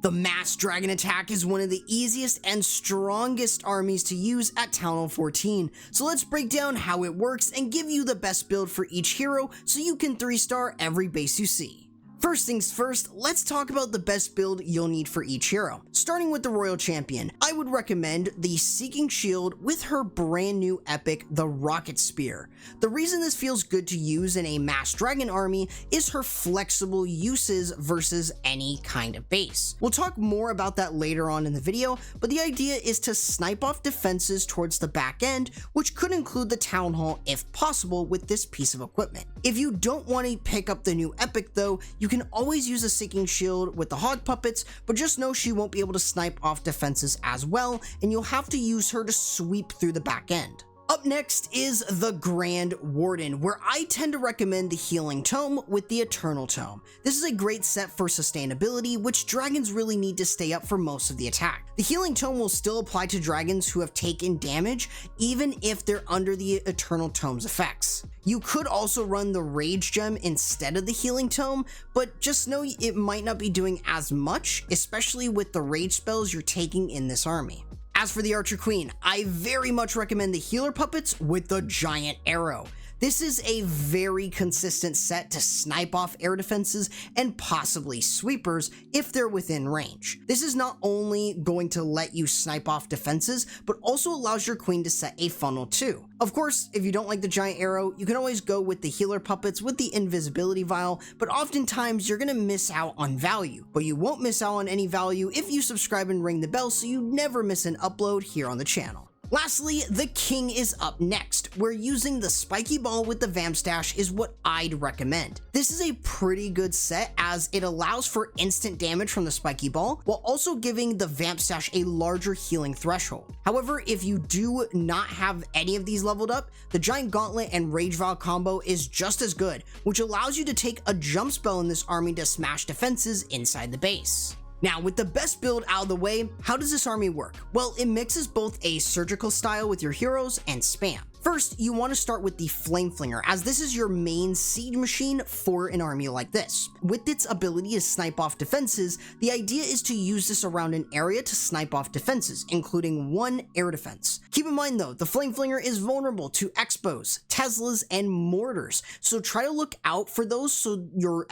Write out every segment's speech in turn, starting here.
The Mass Dragon Attack is one of the easiest and strongest armies to use at Town Hall 14, so let's break down how it works and give you the best build for each hero so you can 3-star every base you see. First things first, let's talk about the best build you'll need for each hero. Starting with the Royal Champion, I would recommend the Seeking Shield with her brand new epic, the Rocket Spear. The reason this feels good to use in a Mass Dragon army is her flexible uses versus any kind of base. We'll talk more about that later on in the video, but the idea is to snipe off defenses towards the back end, which could include the Town Hall if possible with this piece of equipment. If you don't want to pick up the new epic though, you can always use a Seeking Shield with the Hog Puppets, but just know she won't be able to snipe off defenses as well, and you'll have to use her to sweep through the back end. Up next is the Grand Warden, where I tend to recommend the Healing Tome with the Eternal Tome. This is a great set for sustainability, which dragons really need to stay up for most of the attack. The Healing Tome will still apply to dragons who have taken damage, even if they're under the Eternal Tome's effects. You could also run the Rage Gem instead of the Healing Tome, but just know it might not be doing as much, especially with the rage spells you're taking in this army. As for the Archer Queen, I very much recommend the Healer Puppets with the Giant Arrow. This is a very consistent set to snipe off air defenses and possibly sweepers if they're within range. This is not only going to let you snipe off defenses, but also allows your queen to set a funnel too. Of course, if you don't like the Giant Arrow, you can always go with the Healer Puppets with the Invisibility Vial, but oftentimes you're gonna miss out on value. But you won't miss out on any value if you subscribe and ring the bell so you never miss an upload here on the channel. Lastly, the King is up next, where using the Spiky Ball with the Vamp Stash is what I'd recommend. This is a pretty good set as it allows for instant damage from the Spiky Ball, while also giving the Vamp Stash a larger healing threshold. However, if you do not have any of these leveled up, the Giant Gauntlet and Rage Vial combo is just as good, which allows you to take a jump spell in this army to smash defenses inside the base. Now, with the best build out of the way, how does this army work? Well, it mixes both a surgical style with your heroes and spam. First, you want to start with the Flame Flinger, as this is your main siege machine for an army like this. With its ability to snipe off defenses, the idea is to use this around an area to snipe off defenses, including one air defense. Keep in mind though, the Flame Flinger is vulnerable to Expos, Teslas, and Mortars, so try to look out for those so your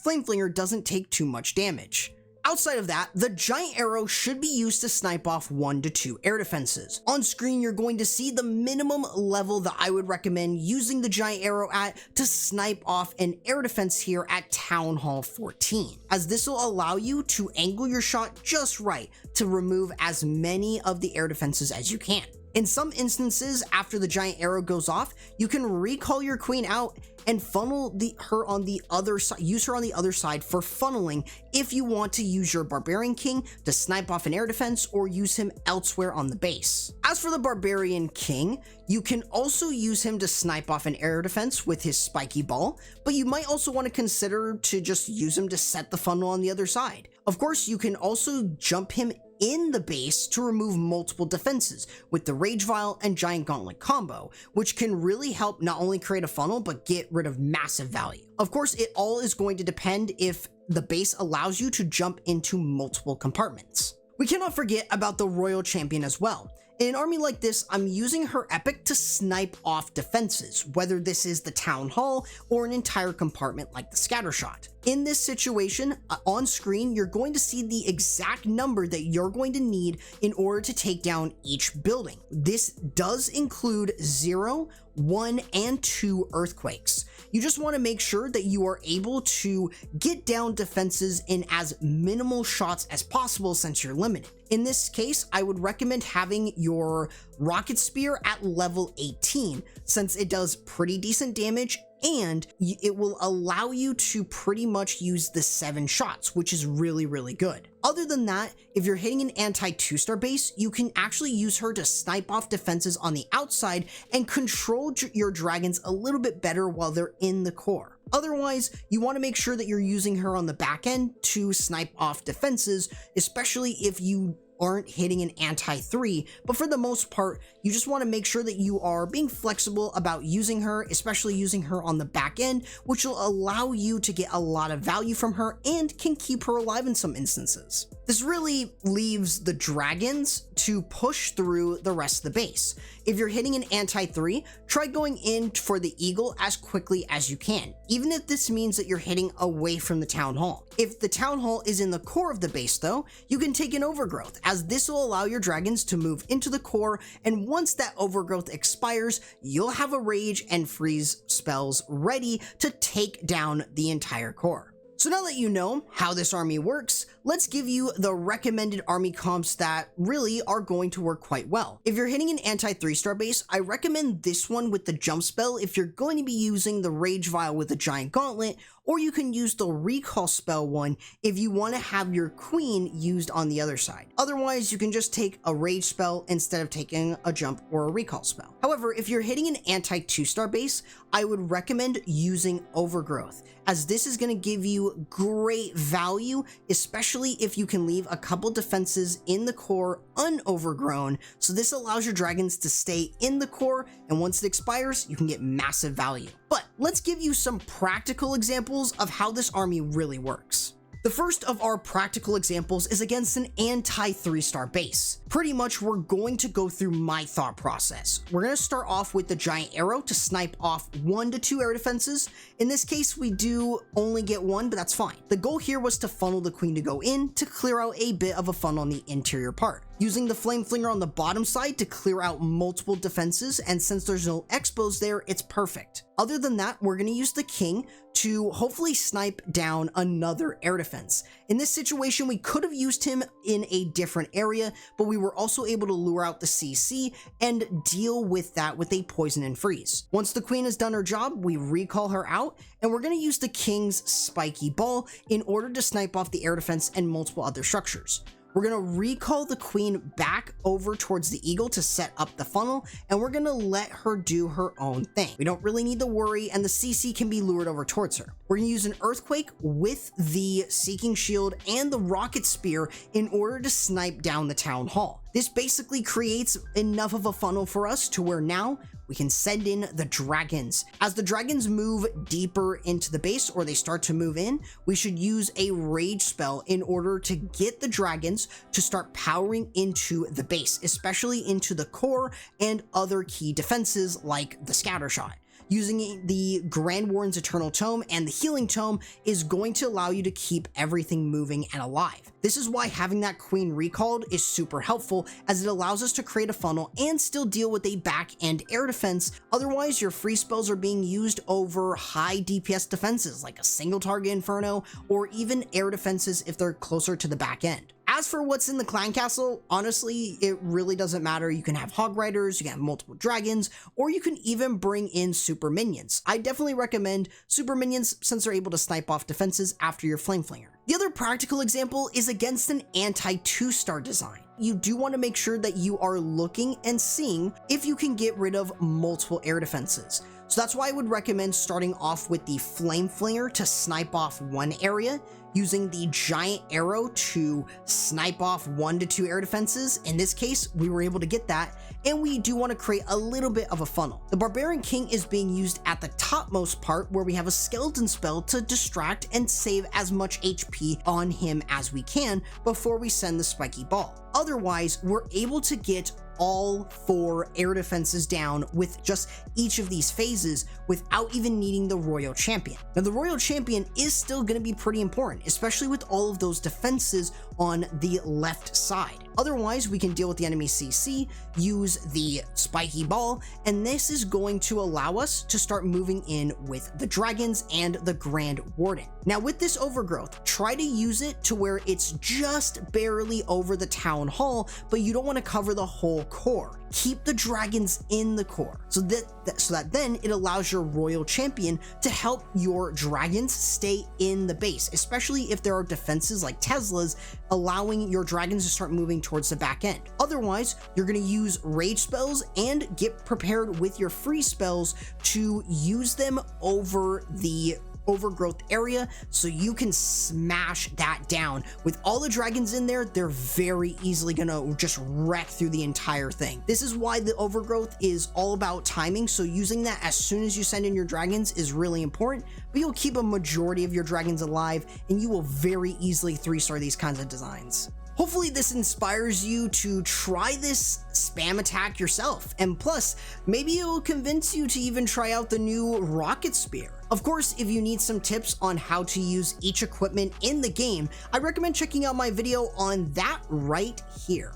Flame Flinger doesn't take too much damage. Outside of that, the Giant Arrow should be used to snipe off 1 to 2 air defenses. On screen, you're going to see the minimum level that I would recommend using the Giant Arrow at to snipe off an air defense here at Town Hall 14, as this will allow you to angle your shot just right to remove as many of the air defenses as you can. In some instances, after the Giant Arrow goes off, you can recall your queen out and funnel her on the other side, use her on the other side for funneling if you want to use your Barbarian King to snipe off an air defense or use him elsewhere on the base. As for the Barbarian King, you can also use him to snipe off an air defense with his Spiky Ball, but you might also want to consider to just use him to set the funnel on the other side. Of course, you can also jump him in the base to remove multiple defenses with the Rage Vial and Giant Gauntlet combo, which can really help not only create a funnel, but get rid of massive value. Of course, it all is going to depend if the base allows you to jump into multiple compartments. We cannot forget about the Royal Champion as well. In an army like this, I'm using her epic to snipe off defenses, whether this is the Town Hall or an entire compartment like the Scattershot. In this situation, on screen, you're going to see the exact number that you're going to need in order to take down each building. This does include 0, 1, and 2 earthquakes. You just want to make sure that you are able to get down defenses in as minimal shots as possible since you're limited. In this case, I would recommend having your Rocket Spear at level 18, since it does pretty decent damage and it will allow you to pretty much use the 7 shots, which is really, really good. Other than that, if you're hitting an anti-2-star base, you can actually use her to snipe off defenses on the outside and control your dragons a little bit better while they're in the core. Otherwise, you want to make sure that you're using her on the back end to snipe off defenses, especially if you aren't hitting an anti-3, but for the most part, you just want to make sure that you are being flexible about using her, especially using her on the back end, which will allow you to get a lot of value from her and can keep her alive in some instances. This really leaves the dragons to push through the rest of the base. If you're hitting an anti-3, try going in for the eagle as quickly as you can, even if this means that you're hitting away from the town hall. If the town hall is in the core of the base though, you can take an overgrowth, as this will allow your dragons to move into the core, and once that overgrowth expires, you'll have a rage and freeze spells ready to take down the entire core. So now that you know how this army works, let's give you the recommended army comps that really are going to work quite well. If you're hitting an anti-3-star base, I recommend this one with the jump spell if you're going to be using the Rage Vial with the Giant Gauntlet, or you can use the recall spell one if you want to have your queen used on the other side. Otherwise, you can just take a rage spell instead of taking a jump or a recall spell. However, if you're hitting an anti-2-star base, I would recommend using Overgrowth, as this is going to give you great value, especially if you can leave a couple defenses in the core unovergrown, so this allows your dragons to stay in the core, and once it expires, you can get massive value. But let's give you some practical examples of how this army really works. The first of our practical examples is against an anti-3-star base. Pretty much we're going to go through my thought process. We're going to start off with the giant arrow to snipe off 1 to 2 air defenses. In this case, we do only get 1, but that's fine. The goal here was to funnel the queen to go in to clear out a bit of a funnel on the interior part. Using the flame flinger on the bottom side to clear out multiple defenses, and since there's no expos there, it's perfect. Other than that, we're going to use the king to hopefully snipe down another air defense. In this situation, we could have used him in a different area, but we were also able to lure out the CC and deal with that with a poison and freeze. Once the queen has done her job, we recall her out, and we're going to use the king's spiky ball in order to snipe off the air defense and multiple other structures. We're going to recall the queen back over towards the eagle to set up the funnel, and we're going to let her do her own thing. We don't really need to worry, and the CC can be lured over towards her. We're going to use an earthquake with the seeking shield and the rocket spear in order to snipe down the town hall. This basically creates enough of a funnel for us to where now we can send in the dragons. As the dragons move deeper into the base, or they start to move in, we should use a rage spell in order to get the dragons to start powering into the base, especially into the core and other key defenses like the scatter shot. Using the Grand Warden's Eternal Tome and the Healing Tome is going to allow you to keep everything moving and alive. This is why having that queen recalled is super helpful, as it allows us to create a funnel and still deal with a back-end air defense. Otherwise, your free spells are being used over high DPS defenses like a single target Inferno, or even air defenses if they're closer to the back end. As for what's in the clan castle, honestly, it really doesn't matter. You can have hog riders, you can have multiple dragons, or you can even bring in super minions. I definitely recommend super minions since they're able to snipe off defenses after your flame flinger. The other practical example is against an anti-2-star design. You do want to make sure that you are looking and seeing if you can get rid of multiple air defenses. So that's why I would recommend starting off with the flame flinger to snipe off one area, using the giant arrow to snipe off 1 to 2 air defenses. In this case, we were able to get that, and we do want to create a little bit of a funnel. The Barbarian King is being used at the topmost part, where we have a skeleton spell to distract and save as much HP on him as we can before we send the spiky ball. Otherwise, we're able to get all 4 air defenses down with just each of these phases without even needing the Royal Champion. Now, the Royal Champion is still going to be pretty important, especially with all of those defenses on the left side. Otherwise, we can deal with the enemy CC, use the spiky ball, and this is going to allow us to start moving in with the dragons and the Grand Warden. Now, with this overgrowth, try to use it to where it's just barely over the town hall, but you don't want to cover the whole core. Keep the dragons in the core so that then it allows your Royal Champion to help your dragons stay in the base, especially if there are defenses like Tesla's, allowing your dragons to start moving towards the back end. Otherwise, you're going to use rage spells and get prepared with your free spells to use them over the overgrowth area so you can smash that down. With all the dragons in there, they're very easily gonna just wreck through the entire thing. This is why the overgrowth is all about timing, so using that as soon as you send in your dragons is really important, but you'll keep a majority of your dragons alive and you will very easily 3-star these kinds of designs. Hopefully this inspires you to try this spam attack yourself, and plus, maybe it will convince you to even try out the new rocket spear. Of course, if you need some tips on how to use each equipment in the game, I recommend checking out my video on that right here.